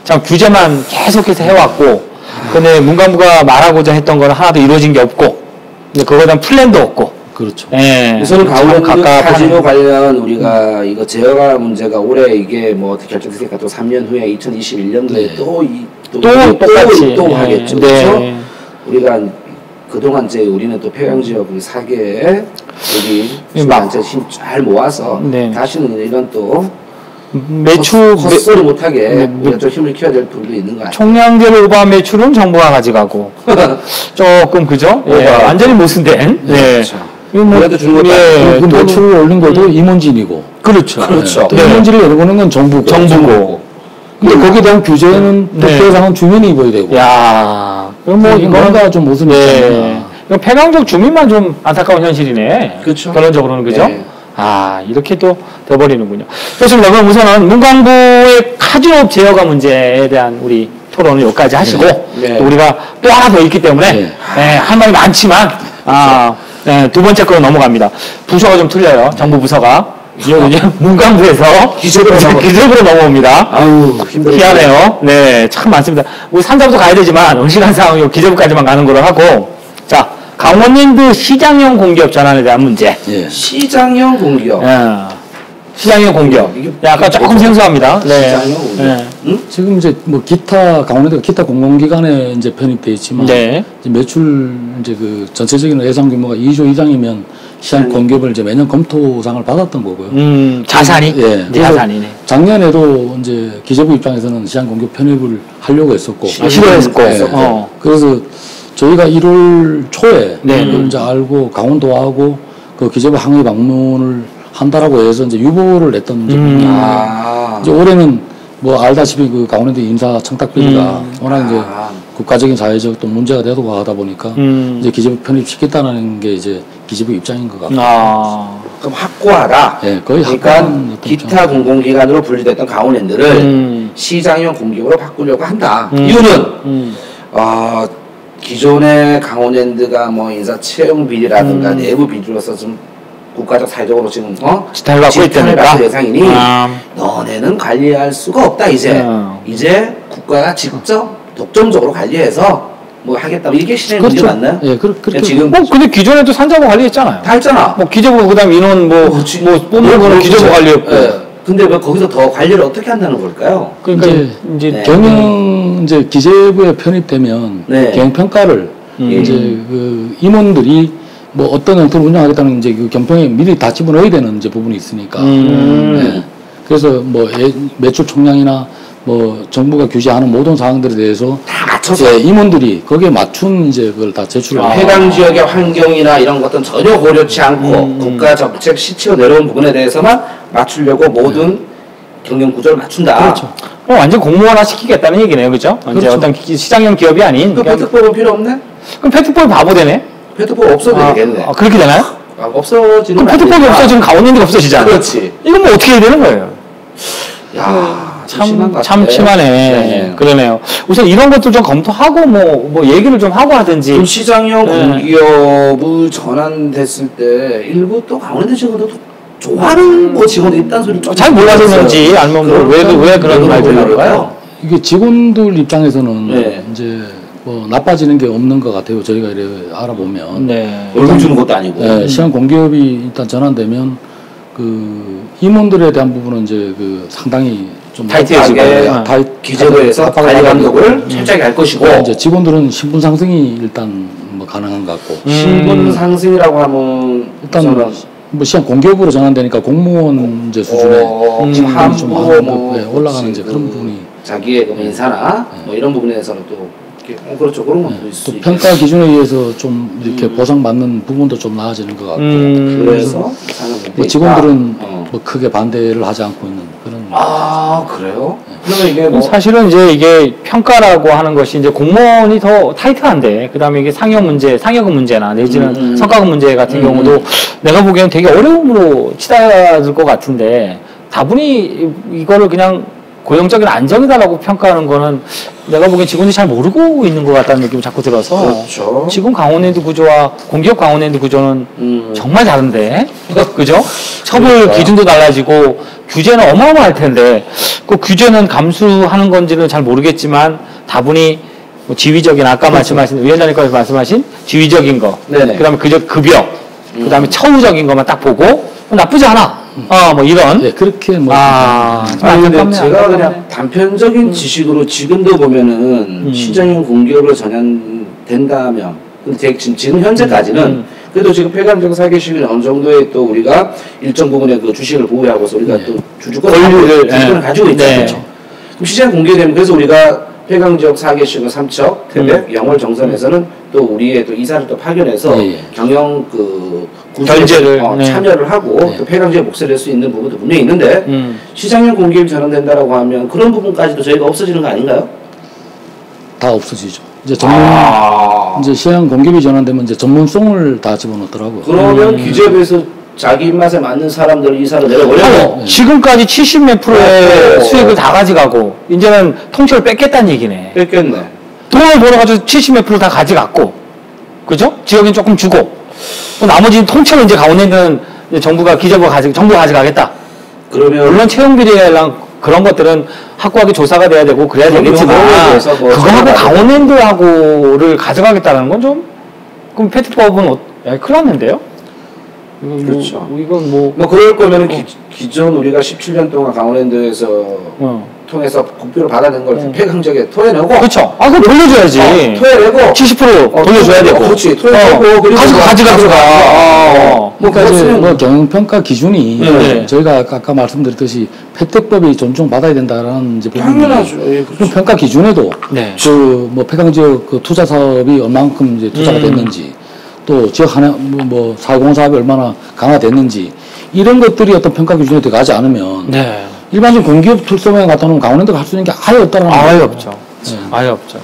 S1: 참 규제만 계속해서 해왔고, 근데 문광부가 말하고자 했던 거는 하나도 이루어진 게 없고, 근데 그거에 대한 플랜도 없고.
S2: 그렇죠.
S3: 우선 강원랜드 카지노 관련 우리가 이거 제어가 문제가 올해 이게 뭐 어떻게 결정됐으니까 또 3년 후에 2021년도에 또 똑같이 하겠죠. 그렇죠? 우리가 그동안 이제 우리는 또 폐강지역 사계에 여기 단체 힘 잘 모아서 다시는 이런 또 헛소리 못하게 우리가 좀 힘을 키워야 될 부분도 있는 것 같아요.
S1: 총량제를 오버한 매출은 정부가 가져가고 조금 그죠? 완전히 모순된.
S3: 그렇죠. 그래도 주는 것도
S2: 그 매출을 올린 것도 임원진이고.
S1: 그렇죠.
S2: 또 임원진을 내려보는 건 정부고. 근데 거기에 대한 규제는 특별상은 주민이 입어야 되고.
S1: 그럼 뭐
S2: 이거가 좀 모순이 있잖아요.
S1: 폐강적 주민만 좀 안타까운 현실이네.
S3: 그렇죠.
S1: 결론적으로는 그죠? 이렇게 또 돼버리는군요. 좋습니다. 그럼 우선은 문광부의 카지노 제어가 문제에 대한 우리 토론을 여기까지 하시고, 또 우리가 또 하나 더 있기 때문에, 할 말이 많지만, 두 번째 거로 넘어갑니다. 부서가 좀 틀려요. 정부 부서가. 이제 문광부에서 기적으로 넘어옵니다. 희한해요. 네, 참 많습니다. 우리 산자부터 가야 되지만, 응시간 상황이 기적까지만 가는 걸로 하고, 자, 강원랜드 시장형 공기업 전환에 대한 문제.
S3: 시장형 공기업.
S1: 시장형 공기업. 약간 조금 생소합니다.
S3: 시장형 공기업.
S2: 지금 이제 뭐 강원랜드가 기타 공공기관에 이제 편입되어 있지만, 이제 매출 이제 그 전체적인 예상 규모가 2조 이상이면 시장 공기업을 이제 매년 검토상을 받았던 거고요.
S1: 자산이? 자산이네.
S2: 작년에도 이제 기재부 입장에서는 시장 공기업 편입을 하려고 했었고.
S1: 시도했고.
S2: 그래서 저희가 1월 초에 그걸 이제 알고 강원도하고 그 기재부 항의 방문을 한다라고 해서 이제 유보를 냈던 부분입니다. 이제 올해는 뭐 알다시피 그 강원랜드 인사 청탁 비리가 워낙 이제 국가적인 사회적 또 문제가 되고 하다 보니까 이제 기재부 편입시켰다는 게 이제 기재부 입장인 것 같고.
S3: 그럼 확고하다.
S2: 거의
S3: 그러니까 기타 공공기관으로 분리됐던 강원랜드를 시장형 공기업으로 바꾸려고 한다. 이유는 기존의 강원랜드가 뭐 인사 채용 비리라든가 내부 비리로서 좀 국가적 사회적으로 지금
S1: 지탄을 받고 있다니까
S3: 대상이니 너네는 관리할 수가 없다. 이제 국가가 직접 독점적으로 관리해서 뭐 하겠다. 이게 시장의 문제 맞나요?
S2: 그렇게
S3: 지금
S1: 근데 기존에도 산자부 관리했잖아요.
S3: 다 했잖아.
S1: 뭐 기재부 그다음 인원 뽑는 거는 기재부 관리했고.
S3: 근데 왜 거기서 더 관리를 어떻게 한다는 걸까요?
S2: 그러니까 이제 경영 이제 기재부에 편입되면 경영 평가를 이제 그 임원들이 뭐 어떤 형태로 운영하겠다는 이제 그 경평에 미리 다 집어넣어야 되는 이제 부분이 있으니까. 그래서 뭐 매출 총량이나 뭐 정부가 규제하는 모든 사항들에 대해서
S3: 다 맞춰서
S2: 임원들이 거기에 맞춘 이제 그걸 다 제출을
S3: 해당 지역의 환경이나 이런 것들은 전혀 고려치 않고 국가 정책 시치어 내려온 부분에 대해서만 맞추려고 모든 경영 구조를 맞춘다.
S2: 그렇죠.
S1: 완전 공무원화 시키겠다는 얘기네요, 그죠? 이제 어떤 시장형 기업이 아닌.
S3: 그 페트법은 필요 없네?
S1: 그럼 페트법이 바보 되네?
S3: 페트법 없어도 되겠네.
S1: 그렇게 되나요?
S3: 없어지는.
S1: 그럼 페트법이 없어지면 강원랜드가 없어지잖아.
S3: 그렇지.
S1: 이건 뭐 어떻게 해야 되는 거예요? 참 심하네. 그러네요. 우선 이런 것도 좀 검토하고 뭐 얘기를 좀 하고 하든지.
S3: 시장형 공기업을 전환됐을 때 일부 또 강원랜드 직원도 좋아하는 뭐 직원들 있다는 소리
S1: 잘 몰라서 그런지 아니면 왜 그런 말들이 나올까요?
S2: 이게 직원들 입장에서는 이제 뭐 나빠지는 게 없는 것 같아요. 저희가 이렇게 알아보면.
S3: 월급 주는 것도 아니고.
S2: 시장 공기업이 일단 전환되면 그 임원들에 대한 부분은 이제 그 상당히 좀
S3: 타이트해지고 기재부에서 관리 감독을 철저하게 할 것이고
S2: 이제 직원들은 신분 상승이 일단 뭐 가능한 것 같고
S3: 신분 상승이라고 하면
S2: 일단 뭐 시장 공기업으로 전환되니까 공무원 이제 수준의 직급이 좀 올라가는 이제 그런 부분이
S3: 자기의 그 인사나 뭐 이런 부분에서는 또 그렇죠. 그런 것도 있을 수
S2: 또 평가 기준에 의해서 좀 이렇게 보상받는 부분도 좀 나아지는 것 같고
S3: 그래서
S2: 뭐 직원들은 뭐 크게 반대를 하지 않고 있는 그런.
S3: 그래요? 그러면 이게 뭐
S1: 사실은 이제 이게 평가라고 하는 것이 이제 공무원이 더 타이트한데 그다음에 이게 상여금 문제나 내지는 성과금 문제 같은 경우도 내가 보기에는 되게 어려움으로 치닫을 것 같은데 다분히 이거를 그냥 고용적인 안정이다라고 평가하는 거는 내가 보기엔 직원이 잘 모르고 있는 것 같다는 느낌이 자꾸 들어서
S3: 그렇죠.
S1: 지금 강원랜드 구조와 공기업 강원랜드 구조는 정말 다른데 그죠? 처벌 기준도 달라지고 규제는 어마어마할 텐데 그 규제는 감수하는 건지는 잘 모르겠지만 다분히 뭐 지위적인 아까 말씀하신 위원장님께서 말씀하신 지위적인 거 그다음에 급여 그다음에 처우적인 것만 딱 보고 나쁘지 않아. 뭐 이런.
S2: 그렇게 뭐.
S3: 근데 제가 그냥 단편적인 지식으로 지금도 보면은 시장형 공기업으로 전환된다면, 근데 지금 현재까지는 그래도 지금 폐간적 사기식은 어느 정도의 또 우리가 일정 부분의 그 주식을 보유하고서 우리가 또 주주권을 가지고 있잖아요. 그럼 시장 공개되면 그래서 우리가 폐강지역 4개씩을 3척, 태백, 영월, 정선에서는 또 우리의 또 이사를 또 파견해서 경영 그
S1: 견제를
S3: 참여를 하고 또 폐강지역 목소리를 낼 수 있는 부분도 분명히 있는데 시장형 공기업이 전환된다라고 하면 그런 부분까지도 저희가 없어지는 거 아닌가요?
S2: 다 없어지죠. 이제 이제 시장 공기업이 전환되면 이제 전문성을 다 집어넣더라고요.
S3: 그러면 기재부에서 자기 입맛에 맞는 사람들 이사를 내려보려고
S1: 지금까지 70 몇 프로의 수익을 다 가져가고 이제는 통째로 뺏겠다는 얘기네.
S3: 뺏겼네.
S1: 돈을 벌어가지고 70 몇 프로 다 가져갔고, 그죠? 지역엔 조금 주고, 또 나머지는 통째로 이제 강원랜드는 정부가 정부가 가져가겠다.
S3: 그러면
S1: 물론 채용 비례랑 그런 것들은 확고하게 조사가 돼야 되고 그래야 되겠지만
S3: 뭐
S1: 그거하고 강원랜드하고를 가져가겠다는 건 좀 그럼 패트법은 큰일 났는데요?
S3: 그렇죠.
S1: 이건 뭐
S3: 그럴 거면은 기존 우리가 17년 동안 강원랜드에서 통해서 국비로 받아낸 걸 폐강 지역에 토해내고
S1: 그렇죠. 그럼 돌려줘야지.
S3: 토해내고
S1: 70% 돌려줘야 되고.
S3: 그렇지. 토해내고 그리고
S1: 가져가.
S2: 그러니까 경영평가 기준이 저희가 아까 말씀드렸듯이 혜택법이 존중받아야 된다라는 이제
S3: 당연하죠. 예,
S2: 그럼 평가 기준에도 그 폐강 지역 그 투자 사업이 얼만큼 이제 투자가 됐는지 또 지역 하나 사회공헌 사업이 얼마나 강화됐는지 이런 것들이 어떤 평가 기준에 들어가지 않으면 일반적인 공기업 특성에 갖다 놓으면 강원랜드가 할 수 있는 게 아예 없다는 거예요.
S1: 아예 없죠. 아예 없죠.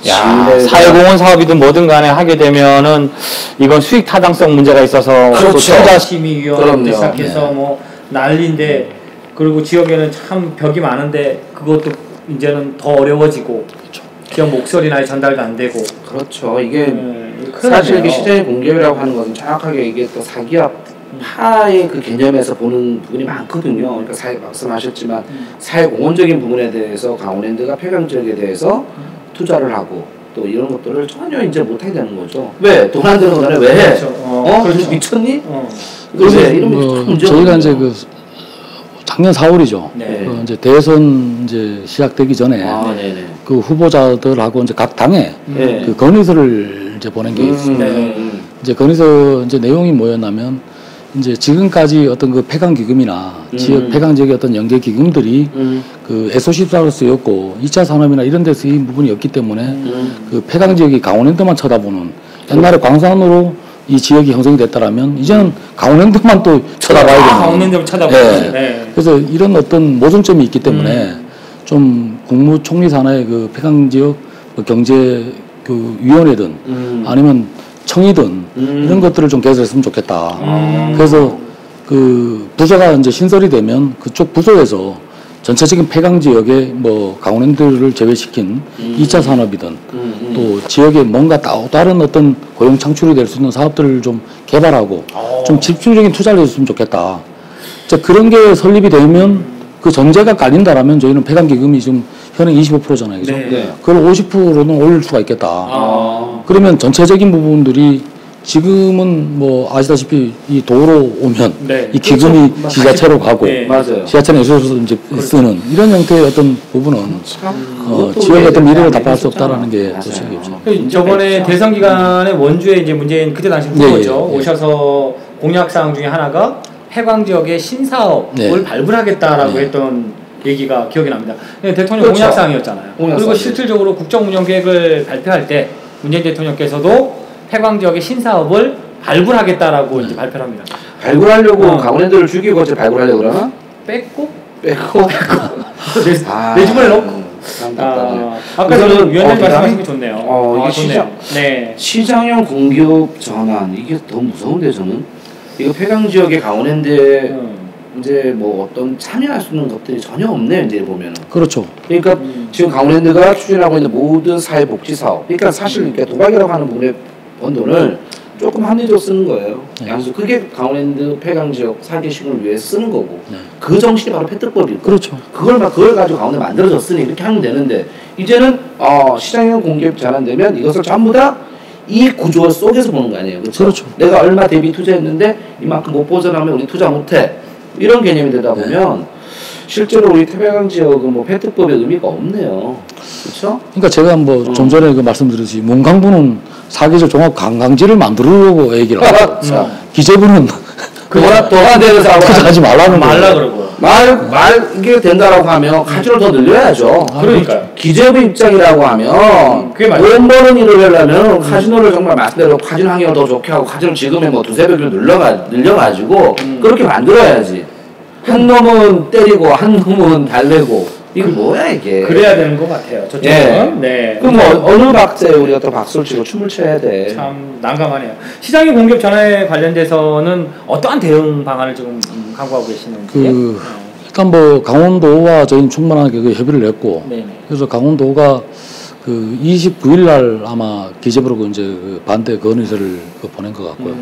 S1: 사회공헌 사업이든 뭐든 간에 하게 되면은 이건 수익 타당성 문제가 있어서
S4: 투자심의위원회부터 시작해서 뭐 난리인데 그리고 지역에는 참 벽이 많은데 그것도 이제는 더 어려워지고 지역 목소리나 전달도 안 되고
S3: 그렇죠. 이게 사실 이게 시장의 공개라고 하는 것은 정확하게 이게 또 사기업 파의 그 개념에서 보는 부분이 많거든요. 그러니까 말씀하셨지만 사회공헌적인 부분에 대해서 강원랜드가 폐강 지역에 대해서 투자를 하고 또 이런 것들을 전혀 이제 못하게 되는 거죠. 왜? 돈 안 드는 거네. 왜 해? 그렇죠. 미쳤니? 그래서 이런 문제가
S2: 저희가 이제 그 작년 4월이죠. 그 이제 대선 이제 시작되기 전에 그 후보자들하고 이제 각 당에 그 건의서를 이제 보낸 게 있습니다. 이제 건의서 이제 내용이 뭐였냐면 이제 지금까지 어떤 그 폐강 기금이나 지역 폐강 지역의 어떤 연계 기금들이 그 SO14로 쓰였고 2차 산업이나 이런 데 쓰인 부분이 없기 때문에 그 폐강 지역이 강원랜드만 쳐다보는 옛날에 광산으로 이 지역이 형성이 됐다라면 이제는 강원랜드만 또 쳐다봐야 되는
S4: 강원랜드만 쳐다보는
S2: 그래서 이런 어떤 모순점이 있기 때문에 좀 국무총리 산하의 그 폐강 지역 경제 그 위원회든 아니면 청이든 이런 것들을 좀 개설했으면 좋겠다. 그래서 그 부서가 이제 신설이 되면 그쪽 부서에서 전체적인 폐강 지역에 뭐 강원랜드를 제외시킨 2차 산업이든 또 지역에 뭔가 다른 어떤 고용 창출이 될 수 있는 사업들을 좀 개발하고 좀 집중적인 투자를 해줬으면 좋겠다. 그런 게 설립이 되면 그 전제가 깔린다라면 저희는 폐강 기금이 지금 현행 25%잖아요. 그죠? 그걸 50%는 올릴 수가 있겠다. 그러면 전체적인 부분들이 지금은 뭐 아시다시피 이 도로 오면 이 기금이 지자체로 가고 지자체는 예술에서 이제 쓰는 이런 형태의 어떤 부분은 지역의 어떤 미래를 답할 수 없다라는 게 또 생각이죠.
S4: 저번에 대선 기간에 원주에 이제 문재인 그때 당시 후보죠. 오셔서 공약사항 중에 하나가 폐광 지역의 신사업을 발굴하겠다라고 했던 얘기가 기억이 납니다. 대통령 공약사항이었잖아요. 그리고 실질적으로 국정운영계획을 발표할 때 문재인 대통령께서도 폐광 지역의 신사업을 발굴하겠다라고 이제 발표를 합니다.
S3: 발굴하려고 강원랜드를 죽이고 이제 발굴하려고 그러나?
S4: 뺏고?
S3: 아,
S4: 내 주머니에 넣고. 아까 저는 위원장님 말씀하신 게 좋네요.
S3: 이게 시장형 공기업 전환 이게 더 무서운데 저는 이거 폐강 지역의 강원랜드에 이제 뭐 어떤 참여할 수 있는 것들이 전혀 없네요. 이제 보면은.
S2: 그렇죠.
S3: 그러니까 지금 강원랜드가 추진하고 있는 모든 사회복지 사업, 그러니까 사실 이렇게 도박이라고 하는 부분에 번 돈을 조금 합리적으로 쓰는 거예요. 그래서 그게 강원랜드 폐강 지역 사기식을 위해 쓰는 거고, 그 정신이 바로 패트법이고.
S2: 그렇죠.
S3: 그걸 가지고 강원랜드 만들어졌으니 이렇게 하면 되는데 이제는 시장형 공기업 전환되면 이것을 전부 다 이 구조 속에서 보는 거 아니에요. 그렇죠? 내가 얼마 대비 투자했는데 이만큼 못 보전하면 우리 투자 못해. 이런 개념이 되다 보면 실제로 우리 태백강 지역은 뭐 패트법의 의미가 없네요. 그렇죠?
S2: 그러니까 제가 뭐 좀 전에 그 말씀드렸듯이 문광부는 사계절 종합 관광지를 만들려고 얘기를 하고 기재부는
S3: 도안되는 사업을
S2: 하지 말라는
S4: 그러고
S3: 이게 된다라고 하면 카지노를 더 늘려야죠.
S4: 그러니까요.
S3: 기재부 입장이라고 하면 돈 버는 일을 하려면 카지노를 정말 말씀대로 카지노 환경을 더 좋게 하고 카지노 지금의 뭐 두세 배로 늘려가지고 그렇게 만들어야지. 한 놈은 때리고 한 놈은 달래고 이거 뭐야 이게?
S4: 그래야 되는 것 같아요. 저쪽은.
S3: 예.
S4: 네.
S3: 그럼 뭐 어느 박자에 우리가 또 박수를 치고 춤을 춰야 돼?
S4: 참 난감하네요. 시장의 공격 전환에 관련돼서는 어떠한 대응 방안을 지금 강구하고 계시는지.
S2: 일단 뭐 강원도와 저희는 충분하게 그 협의를 했고,
S4: 네네.
S2: 그래서 강원도가 그 29일 날 아마 기재부로 이제 그 반대 건의서를 보낸 것 같고요.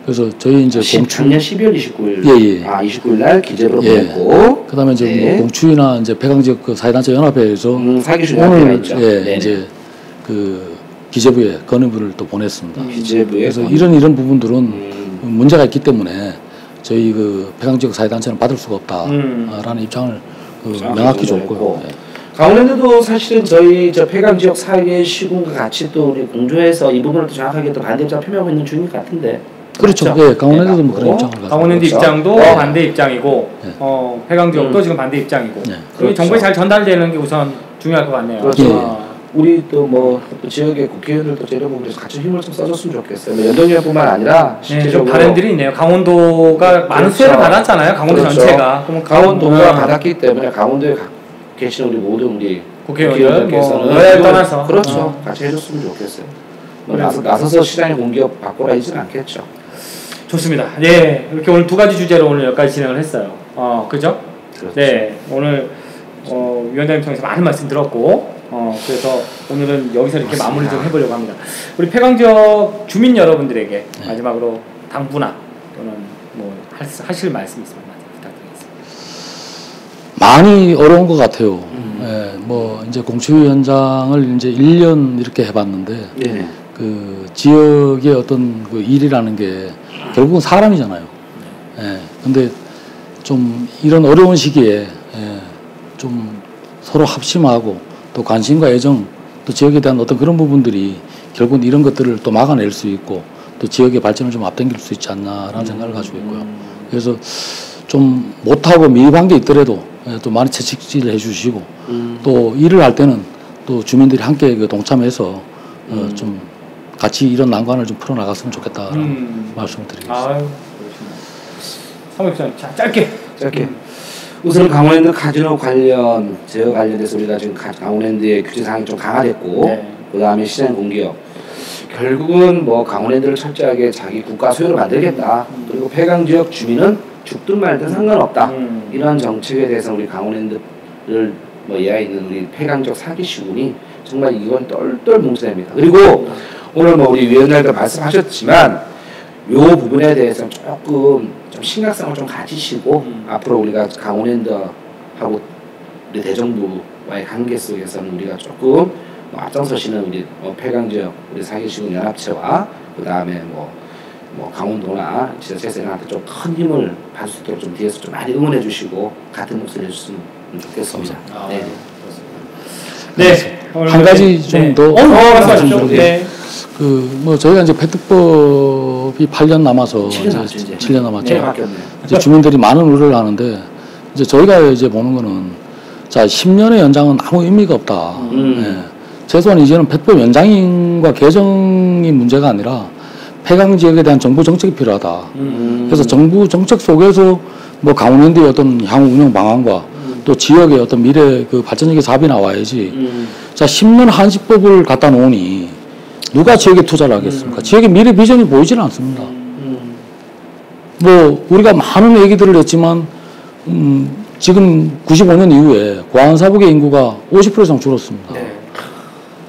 S2: 그래서 저희 이제
S3: 작년 12월 29일.
S2: 예.
S3: 아 29일 날 기재부로 보냈고.
S2: 그다음에 이제 뭐 공추위나 이제 폐광지역 그 사회단체 연합회에서
S3: 사기실
S2: 오늘
S3: 있죠.
S2: 이제 그 기재부에 건의문을 또 보냈습니다.
S3: 기재부에.
S2: 그래서 이런 부분들은 문제가 있기 때문에 저희 그 폐광지역 사회단체는 받을 수가 없다라는 입장을 명확히 줬고요.
S3: 강원랜드도 사실은 저희 저 폐광 지역 사회 시군과 같이 또 우리 공조해서 이 부분을 또 정확하게 또 반대 입장 표명하고 있는 중인 것 같은데.
S2: 그렇죠. 예, 강원랜드도 뭐 그런 입장을 가지고.
S4: 강원랜드
S3: 그렇죠.
S4: 입장도 반대 입장이고, 폐광 지역도 지금 반대 입장이고. 그게 정보에 잘 전달되는 게 우선 중요할 것 같네요.
S3: 그렇죠. 우리 또 뭐 지역의 국회의원들도 제려보면서 같이 힘을 좀 써줬으면 좋겠어요. 뭐 연동위원뿐만 아니라 실제적으로
S4: 바람들이 있네요. 강원도가 많은 수혜를 받았잖아요. 강원도 전체가.
S3: 그럼 강원도가 받았기 때문에 강원도에 계신 우리 모든 우리
S4: 국회의원들께서는 여야를 떠나서
S3: 그렇죠. 같이 해줬으면 좋겠어요. 뭐 나서서 시장의 공기업 바꾸라 하지는 않겠죠.
S4: 좋습니다. 네, 이렇게 오늘 두 가지 주제로 오늘 여기까지 진행을 했어요. 그죠?
S3: 그렇죠.
S4: 네, 오늘 위원장님 통해서 많은 말씀 들었고, 그래서 오늘은 여기서 이렇게 마무리 좀 해보려고 합니다. 우리 폐광지역 주민 여러분들에게 마지막으로 당부나 또는 뭐 하실 말씀 있으면 부탁드리겠습니다.
S2: 많이 어려운 것 같아요. 예, 뭐 이제 공추위 현장을 이제 1년 이렇게 해봤는데 그 지역의 어떤 그 일이라는 게 결국은 사람이잖아요. 예, 근데 좀 이런 어려운 시기에 좀 서로 합심하고 또 관심과 애정 또 지역에 대한 어떤 그런 부분들이 결국은 이런 것들을 또 막아낼 수 있고 또 지역의 발전을 좀 앞당길 수 있지 않나라는 생각을 가지고 있고요. 그래서 좀 못하고 미흡한 게 있더라도 또 많이 채찍질을 해주시고 또 일을 할 때는 또 주민들이 함께 그 동참해서 좀 같이 이런 난관을 좀 풀어나갔으면 좋겠다라는 말씀을 드리겠습니다.
S4: 아유, 사무국장 짧게.
S3: 우선 강원랜드 카지노 관련 제어 관련돼서 우리가 지금 강원랜드의 규제 사항이 좀 강화됐고 그 다음에 시장 공기업 결국은 뭐 강원랜드를 철저하게 자기 국가 소유로 만들겠다. 그리고 폐광 지역 주민은 죽든 말든 상관없다. 이런 정책에 대해서 우리 강원랜드를 뭐 이하에 있는 우리 폐광 지역 사기시군이 정말 이건 똘똘 뭉쳐냅니다. 그리고 오늘 뭐 우리 위원장님도 말씀하셨지만 요 부분에 대해서 조금 좀 심각성을 좀 가지시고 앞으로 우리가 강원랜드하고 우리 대정부와의 관계 속에서는 우리가 조금 뭐 앞장서시는 우리 폐광지역 우리 사기시군 연합체와 그 다음에 뭐 강원도나 지자체에서한테 좀 큰 힘을 받을 수 있도록 좀 뒤에서 좀 많이 응원해 주시고 같은 목소리 해주시면 좋겠습니다.
S4: 네.
S2: 한 가지 좀 더
S4: 말씀하십시오.
S2: 그 뭐 저희가 이제 폐특법이 8년 남아서 7년 남았죠. 이제 주민들이 많은 우려를 하는데 이제 저희가 이제 보는 거는 자 10년의 연장은 아무 의미가 없다. 최소한 이제는 폐법 연장과 개정이 문제가 아니라 폐광 지역에 대한 정부 정책이 필요하다. 그래서 정부 정책 속에서 뭐 강원랜드의 어떤 향후 운영 방안과 또 지역의 어떤 미래 그 발전적인 사업이 나와야지. 자 10년 한시법을 갖다 놓으니 누가 지역에 투자를 하겠습니까? 지역의 미래 비전이 보이지는 않습니다. 뭐 우리가 많은 얘기들을 했지만 지금 95년 이후에 과한사북의 인구가 50% 이상 줄었습니다.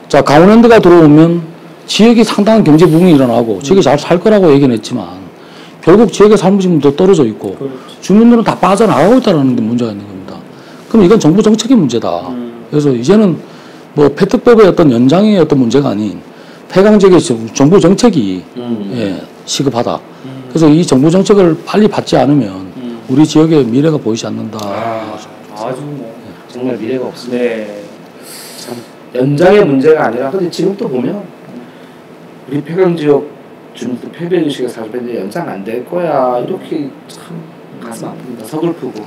S2: 자 강원랜드가 들어오면 지역이 상당한 경제 부흥이 일어나고 지역이 잘 살 거라고 얘기는 했지만 결국 지역의 삶이 지금 더 떨어져 있고 주민들은 다 빠져나가고 있다는 데 문제가 있는 겁니다. 그럼 이건 정부 정책의 문제다. 그래서 이제는 뭐 폐특법의 어떤 연장의 어떤 문제가 아닌 폐광 지역의 정부 정책이 시급하다. 그래서 이 정부 정책을 빨리 받지 않으면 우리 지역의 미래가 보이지 않는다.
S4: 아주 뭐
S3: 정말 미래가 없습니다. 참 연장의 문제가 아니라 근데 지금 또 보면 우리 폐광 지역 주민들 패배 의식에 사실 연장 안 될 거야 이렇게 참 가슴 아픕니다. 서글프고.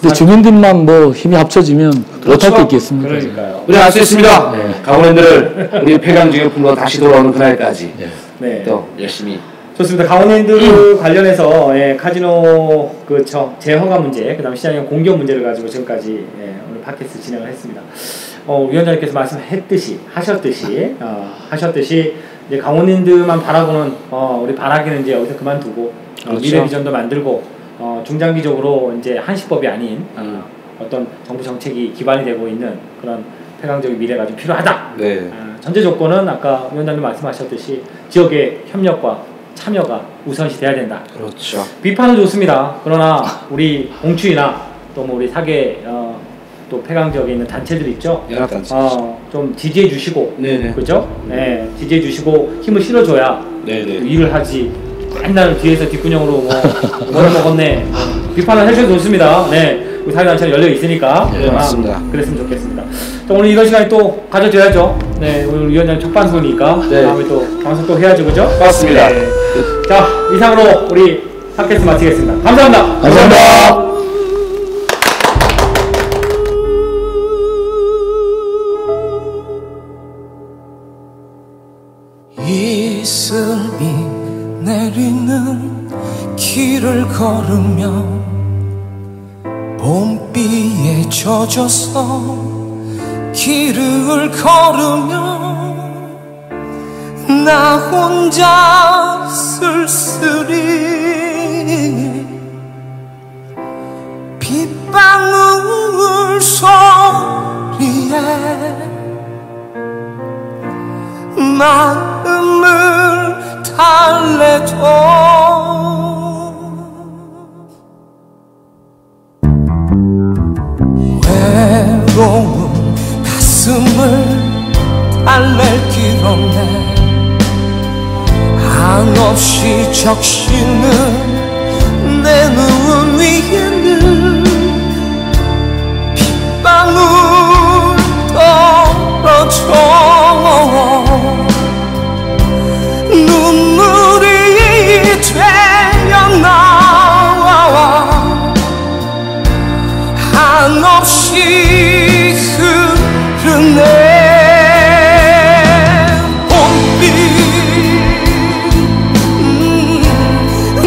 S2: 근데 주민들만 뭐 힘이 합쳐지면 못할 게 있겠습니까?
S4: 그러니까요.
S3: 우리 알 수 있습니다. 강원랜드를 우리 폐광 지역으로 다시 돌아오는 그날까지 또 열심히
S4: 좋습니다. 강원랜드 관련해서 카지노 재허가 문제, 그다음 시장의 공격 문제를 가지고 지금까지 오늘 팟캐스트 진행을 했습니다. 위원장님께서 하셨듯이 이제 강원랜드만 바라보는 우리 바라기는 이제 여기서 그만두고 그렇죠. 미래 비전도 만들고 중장기적으로 이제 한시법이 아닌 어떤 정부 정책이 기반이 되고 있는 그런 폐강적인 미래가 좀 필요하다.
S3: 네.
S4: 전제 조건은 아까 위원장님 말씀하셨듯이 지역의 협력과 참여가 우선시 돼야 된다.
S3: 그렇죠.
S4: 비판은 좋습니다. 그러나 우리 공추위나 또 뭐 우리 사계 또 폐강 지역에 있는 단체들 있죠.
S3: 연합단체.
S4: 좀 지지해 주시고,
S3: 네네.
S4: 그죠? 네, 지지해 주시고 힘을 실어줘야 일을 하지. 맨날 뒤에서 뒷구녕으로 뭐를 먹었네. 비판을 해주셔도 좋습니다. 네, 우리 사회단체는 열려 있으니까.
S3: 네, 맞습니다.
S4: 그랬으면 좋겠습니다. 자, 오늘 이런 시간이 또 가져줘야죠. 네, 오늘 위원장님 첫 방송이니까 다음에 또 방송 또 해야죠, 그죠?
S3: 맞습니다.
S4: 네. 자, 이상으로 우리 팟캐스트 마치겠습니다. 감사합니다.
S3: 감사합니다.
S5: 이슬이 내리는 길을 걸으며 봄비에 젖어서 길을 걸으며 나 혼자 쓸쓸히 빗방울 소리에 마음을 달래도 외로운 가슴을 달랠 길 없네. 한없이 적시는 내 눈 위에는 빗방울 떨어져 눈물이 되어나와 한없이 흐르네. 봄빛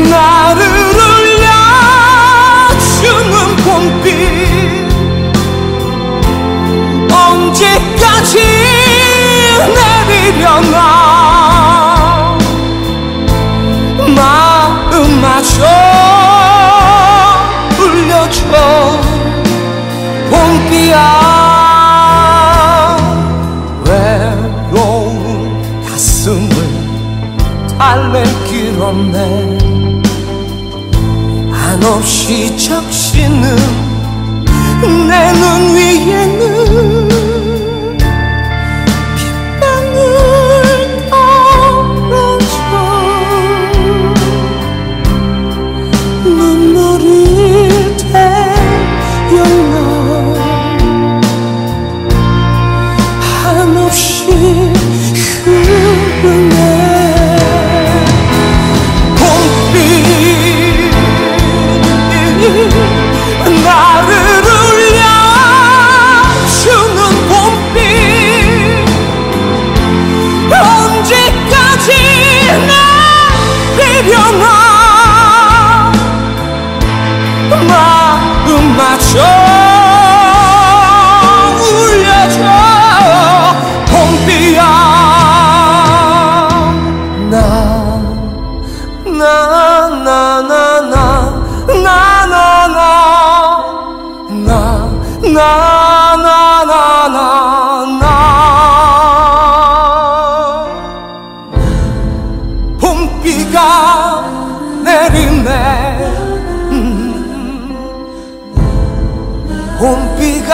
S5: 나를 울려주는 봄빛 언제까지 내리려나. 마음마저 울려줘. 봄비야 외로운 가슴을 달랠 길 없네. 한없이 적시는 내 눈 위에는 빗방울 떨어져 눈물이 태어나 한없이 흐르네. 봄빛 나를 울려주는 봄빛 언제까지 내리려나. 마음마저 울려줘. 봄비야 봄비가 내리네. 봄비가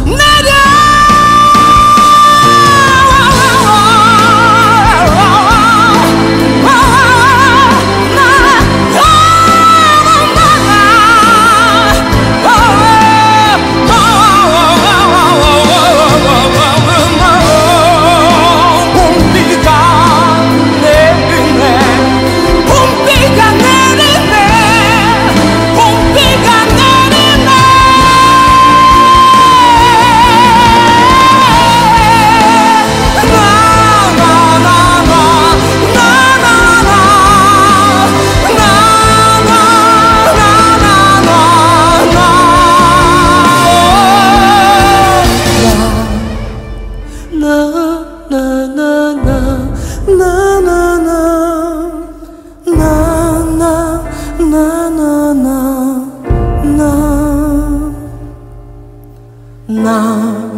S5: 내려. 봄비가 내리네. 봄비가 내리네. 나